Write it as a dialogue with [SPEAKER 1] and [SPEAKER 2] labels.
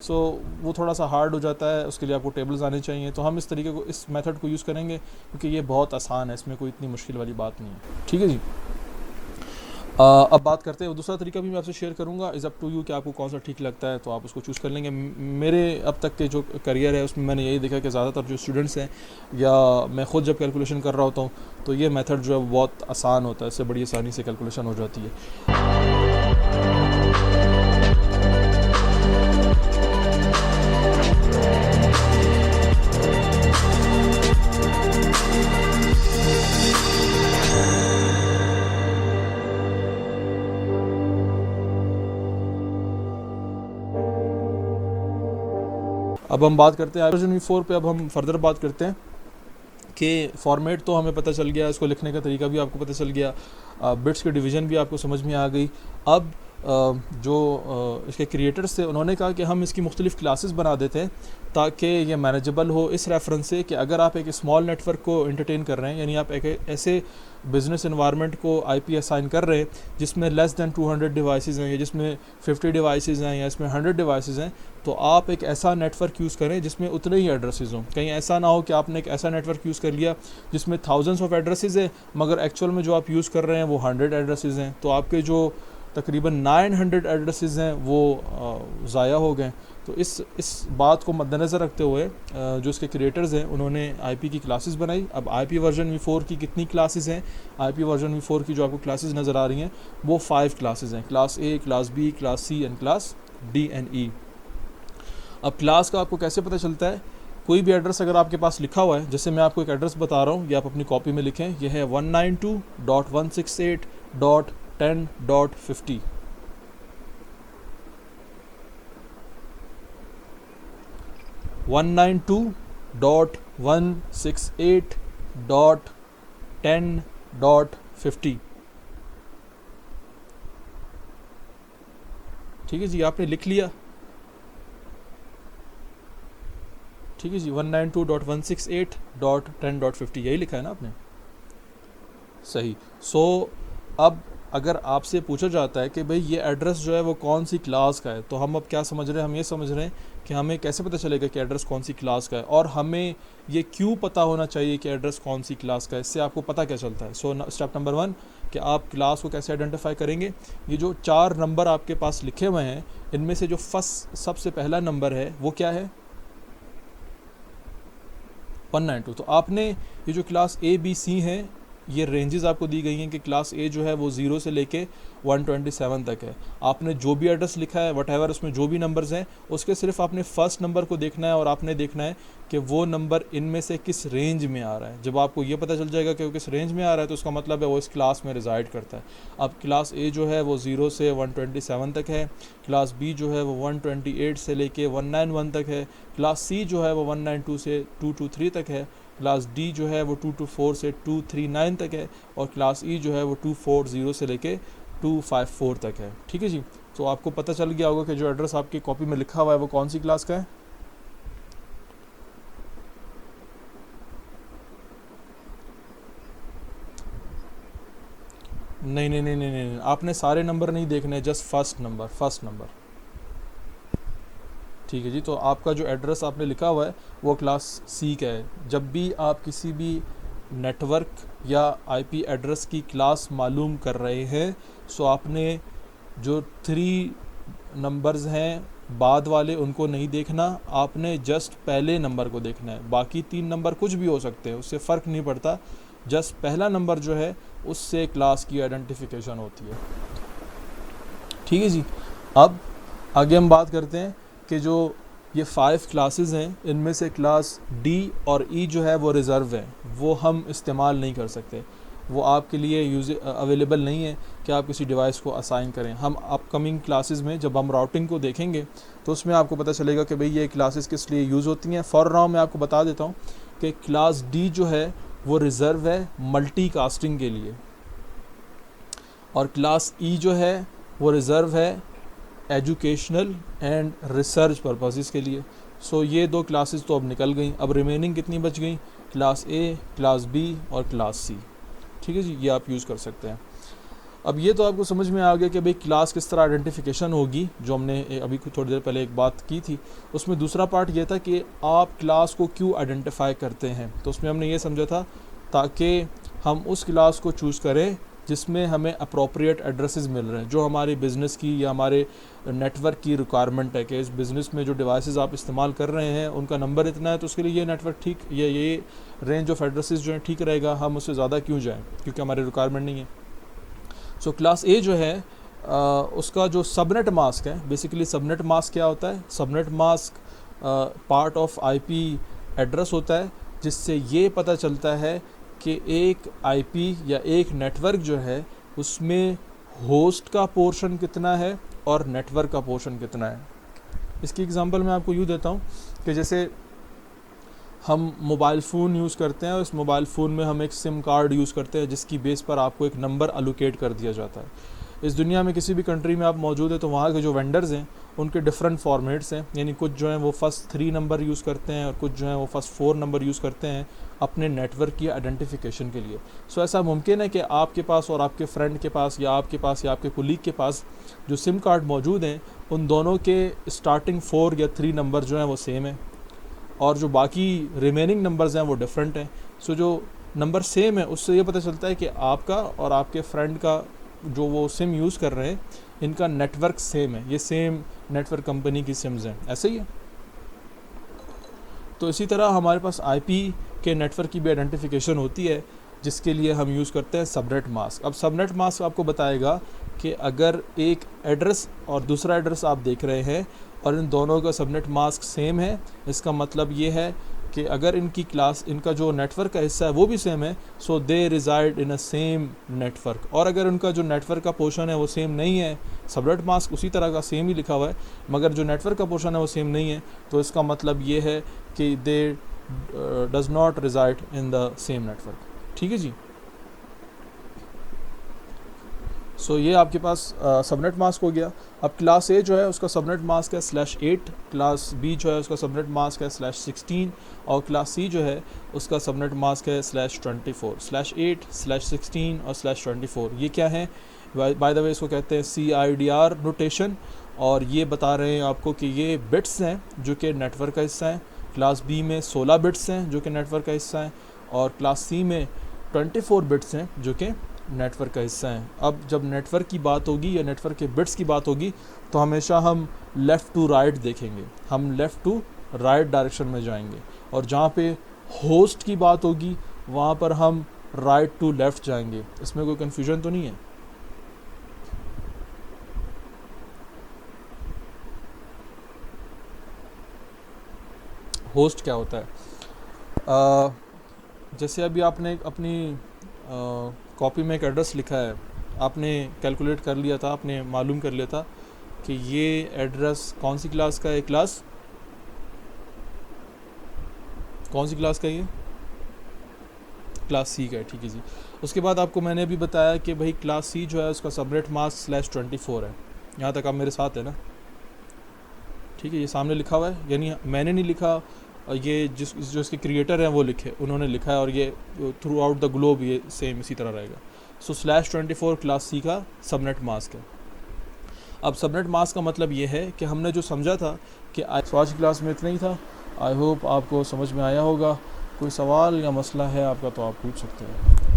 [SPEAKER 1] सो वो थोड़ा सा हार्ड हो जाता है, उसके लिए आपको टेबल्स आने चाहिए। तो हम इस तरीके को, इस मेथड को यूज़ करेंगे क्योंकि ये बहुत आसान है, इसमें कोई इतनी मुश्किल वाली बात नहीं है। ठीक है जी। अब बात करते हैं, दूसरा तरीका भी मैं आपसे शेयर करूंगा, इज़ अप टू यू कि आपको कौन सा ठीक लगता है तो आप उसको चूज़ कर लेंगे। मेरे अब तक के जो करियर है उसमें मैंने यही देखा कि ज़्यादातर जो स्टूडेंट्स हैं या मैं ख़ुद जब कैलकुलेशन कर रहा होता हूँ तो ये मेथड जो है वो बहुत आसान होता है, इससे बड़ी आसानी से कैलकुलेशन हो जाती है। अब हम बात करते हैं वर्जन V4 पे। अब हम फर्दर बात करते हैं कि फॉर्मेट तो हमें पता चल गया, इसको लिखने का तरीका भी आपको पता चल गया, बिट्स की डिवीज़न भी आपको समझ में आ गई। अब इसके क्रिएटर्स थे उन्होंने कहा कि हम इसकी मुख्तलिफ़ क्लासेस बना देते हैं ताकि ये मैनेजेबल हो, इस रेफरेंस से कि अगर आप एक स्मॉल नेटवर्क को एंटरटेन कर रहे हैं, यानी आप एक ऐसे बिज़नेस इन्वायरमेंट को आईपी असाइन कर रहे हैं जिसमें लेस दैन 200 डिवाइसेस हैं या जिसमें 50 डिवाइसेस हैं या इसमें 100 डिवाइसेस हैं, तो आप एक ऐसा नेटवर्क यूज़ करें जिसमें उतने ही एड्रेसेस हों। कहीं ऐसा ना हो कि आपने एक ऐसा नेटवर्क यूज़ कर लिया जिसमें थाउजेंड्स ऑफ एड्रेसेस है मगर एक्चुअल में जो आप यूज़ कर रहे हैं वो 100 एड्रेसेस हैं, तो आपके जो तकरीबन 900 एड्रेसेस हैं वो ज़ाया हो गए। तो इस बात को मद्देनज़र रखते हुए जो इसके क्रिएटर्स हैं उन्होंने आईपी की क्लासेस बनाई। अब आईपी वर्जन V4 की कितनी क्लासेस हैं? आईपी वर्जन V4 की जो आपको क्लासेस नज़र आ रही हैं वो 5 क्लासेस हैं, class A, class B, class C and class D and E। अब क्लास का आपको कैसे पता चलता है? कोई भी एड्रेस अगर आपके पास लिखा हुआ है, जैसे मैं आपको एक एड्रेस बता रहा हूँ, ये आप अपनी कॉपी में लिखें, यह है 192.168.10.50। 192.168.10.50। ठीक है जी, आपने लिख लिया। ठीक है जी, 192.168.10.50 यही लिखा है ना आपने? सही। सो अब अगर आपसे पूछा जाता है कि भाई ये एड्रेस जो है वो कौन सी क्लास का है, तो हम अब क्या समझ रहे हैं? हम ये समझ रहे हैं कि हमें कैसे पता चलेगा कि एड्रेस कौन सी क्लास का है, और हमें ये क्यों पता होना चाहिए कि एड्रेस कौन सी क्लास का है, इससे आपको पता क्या चलता है। सो स्टेप नंबर 1 कि आप क्लास को कैसे आइडेंटिफाई करेंगे। ये जो 4 नंबर आपके पास लिखे हुए हैं इनमें से जो फर्स्ट सबसे पहला नंबर है वो क्या है? 192। तो आपने ये जो क्लास A B C हैं ये रेंजेस आपको दी गई हैं कि क्लास A जो है वो 0 से लेके 127 तक है। आपने जो भी एड्रेस लिखा है वट एवर उसमें जो भी नंबर्स हैं उसके सिर्फ आपने फर्स्ट नंबर को देखना है और आपने देखना है कि वो नंबर इनमें से किस रेंज में आ रहा है। जब आपको ये पता चल जाएगा कि वो किस रेंज में आ रहा है तो उसका मतलब है वो इस क्लास में रिजाइड करता है। अब क्लास A जो है वो 0 से 127 तक है, क्लास B जो है वो 128 से लेके 191 तक है, क्लास C जो है वो 192 से 223 तक है, क्लास D जो है वो 224 से 239 तक है, और क्लास E जो है वो 240 से लेके 254 तक है। ठीक है जी। तो आपको पता चल गया होगा कि जो एड्रेस आपकी कॉपी में लिखा हुआ है वो कौन सी क्लास का है। नहीं नहीं नहीं नहीं नहीं, आपने सारे नंबर नहीं देखने, जस्ट फर्स्ट नंबर। ठीक है जी। तो आपका जो एड्रेस आपने लिखा हुआ है वो क्लास C का है। जब भी आप किसी भी नेटवर्क या आईपी एड्रेस की क्लास मालूम कर रहे हैं सो आपने जो 3 नंबर्स हैं बाद वाले उनको नहीं देखना, आपने जस्ट पहले नंबर को देखना है। बाकी 3 नंबर कुछ भी हो सकते हैं, उससे फ़र्क नहीं पड़ता, जस्ट पहला नंबर जो है उससे क्लास की आइडेंटिफिकेशन होती है। ठीक है जी। अब आगे हम बात करते हैं कि जो ये 5 क्लासेस हैं इनमें से क्लास D और E जो है वो रिज़र्व है, वो हम इस्तेमाल नहीं कर सकते, वो आपके लिए अवेलेबल नहीं है कि आप किसी डिवाइस को असाइन करें। हम अपकमिंग क्लासेस में जब हम राउटिंग को देखेंगे तो उसमें आपको पता चलेगा कि भाई ये क्लासेस किस लिए यूज़ होती हैं। फॉर नाउ मैं आपको बता देता हूँ कि क्लास D जो है वो रिज़र्व है मल्टी कास्टिंग के लिए, और क्लास E जो है वो रिज़र्व है एजुकेशनल एंड रिसर्च पर्पसेस के लिए। सो ये 2 क्लासेस तो अब निकल गई। अब रिमेनिंग कितनी बच गई? क्लास A, क्लास B और क्लास C। ठीक है जी, ये आप यूज़ कर सकते हैं। अब ये तो आपको समझ में आ गया कि भाई क्लास किस तरह आइडेंटिफिकेशन होगी, जो हमने अभी थोड़ी देर पहले एक बात की थी। उसमें दूसरा पार्ट ये था कि आप क्लास को क्यों आइडेंटिफाई करते हैं। तो उसमें हमने ये समझा था ताकि हम उस क्लास को चूज़ करें जिसमें हमें अप्रोप्रिएट एड्रेसेस मिल रहे हैं, जो हमारे बिज़नेस की या हमारे नेटवर्क की रिक्वायरमेंट है कि इस बिज़नेस में जो डिवाइसेस आप इस्तेमाल कर रहे हैं उनका नंबर इतना है, तो उसके लिए ये नेटवर्क ठीक, ये रेंज ऑफ एड्रेसेस जो है ठीक रहेगा, हम उससे ज़्यादा क्यों जाएँ क्योंकि हमारी रिक्वायरमेंट नहीं है। सो क्लास ए जो है उसका जो सबनेट मास्क है, बेसिकली सबनेट मास्क क्या होता है, subnet mask part of IP address होता है, जिससे ये पता चलता है कि एक आईपी या एक नेटवर्क जो है उसमें होस्ट का पोर्शन कितना है और नेटवर्क का पोर्शन कितना है। इसकी एग्जांपल मैं आपको यूँ देता हूँ कि जैसे हम मोबाइल फ़ोन यूज़ करते हैं और इस मोबाइल फ़ोन में हम एक सिम कार्ड यूज़ करते हैं जिसकी बेस पर आपको एक नंबर अलोकेट कर दिया जाता है। इस दुनिया में किसी भी कंट्री में आप मौजूद है तो वहाँ के जो वेंडर्स हैं उनके डिफरेंट फॉर्मेट्स हैं, यानी कुछ जो हैं वो फर्स्ट 3 नंबर यूज़ करते हैं और कुछ जो हैं वो फर्स्ट 4 नंबर यूज़ करते हैं अपने नेटवर्क की आइडेंटिफिकेशन के लिए। सो ऐसा मुमकिन है कि आपके पास और आपके फ्रेंड के पास या आपके पास या आपके कुलीग के पास जो सिम कार्ड मौजूद हैं उन दोनों के स्टार्टिंग 4 या 3 नंबर जो हैं वो सेम है और जो बाकी रिमेनिंग नंबर्स हैं वो डिफरेंट हैं। सो जो नंबर सेम है उससे ये पता चलता है कि आपका और आपके फ्रेंड का जो वो सिम यूज़ कर रहे हैं इनका नेटवर्क सेम है, ये सेम नेटवर्क कंपनी की सिम्स हैं, ऐसे ही है। तो इसी तरह हमारे पास आईपी के नेटवर्क की भी आइडेंटिफिकेशन होती है जिसके लिए हम यूज़ करते हैं सबनेट मास्क। अब सबनेट मास्क आपको बताएगा कि अगर एक एड्रेस और दूसरा एड्रेस आप देख रहे हैं और इन दोनों का सबनेट मास्क सेम है, इसका मतलब ये है कि अगर इनकी क्लास, इनका जो नेटवर्क का हिस्सा है वो भी सेम है, so they reside in a same network. और अगर उनका जो नेटवर्क का पोर्शन है वो सेम नहीं है, सबनेट मास्क उसी तरह का सेम ही लिखा हुआ है मगर जो नेटवर्क का पोर्शन है वो सेम नहीं है, तो इसका मतलब ये है कि they does not reside in the same network. ठीक है जी। सो ये आपके पास सबनेट मास्क हो गया। अब क्लास ए जो है उसका सबनेट मास्क है /8, क्लास बी जो है उसका सबनेट मास्क है /16 और क्लास सी जो है उसका सबनेट मास्क है /24। /8, /16 और /24 ये क्या है? बाय द वे इसको कहते हैं CIDR नोटेशन और ये बता रहे हैं आपको कि ये बिट्स हैं जो कि नेटवर्क का हिस्सा हैं। क्लास बी में 16 बिट्स हैं जो कि नेटवर्क का हिस्सा हैं और क्लास सी में 24 बिट्स हैं जो कि नेटवर्क का हिस्सा है। अब जब नेटवर्क की बात होगी या नेटवर्क के बिट्स की बात होगी तो हमेशा हम लेफ़्ट टू राइट देखेंगे, हम लेफ़्ट टू राइट डायरेक्शन में जाएंगे और जहाँ पे होस्ट की बात होगी वहाँ पर हम राइट टू लेफ़्ट जाएंगे। इसमें कोई कन्फ्यूजन तो नहीं है? होस्ट क्या होता है? जैसे अभी आपने अपनी कॉपी में एक एड्रेस लिखा है, आपने कैलकुलेट कर लिया था, आपने मालूम कर लिया था कि ये एड्रेस कौन सी क्लास का है, क्लास कौन सी क्लास का, ये क्लास सी का है। ठीक है जी। उसके बाद आपको मैंने भी बताया कि भाई क्लास सी जो है उसका सबनेट मास्क /24 है। यहाँ तक आप मेरे साथ है ना? ठीक है, ये सामने लिखा हुआ है, यानी मैंने नहीं लिखा, ये जो इसके क्रिएटर हैं वो लिखे, उन्होंने लिखा है और ये थ्रू आउट द ग्लोब ये सेम इसी तरह रहेगा। सो /24 क्लास सी का सबनेट मास्क है। अब सबनेट मास्क का मतलब ये है कि हमने जो समझा था कि आज की क्लास में इतना ही था। आई होप आपको समझ में आया होगा। कोई सवाल या मसला है आपका तो आप पूछ सकते हैं।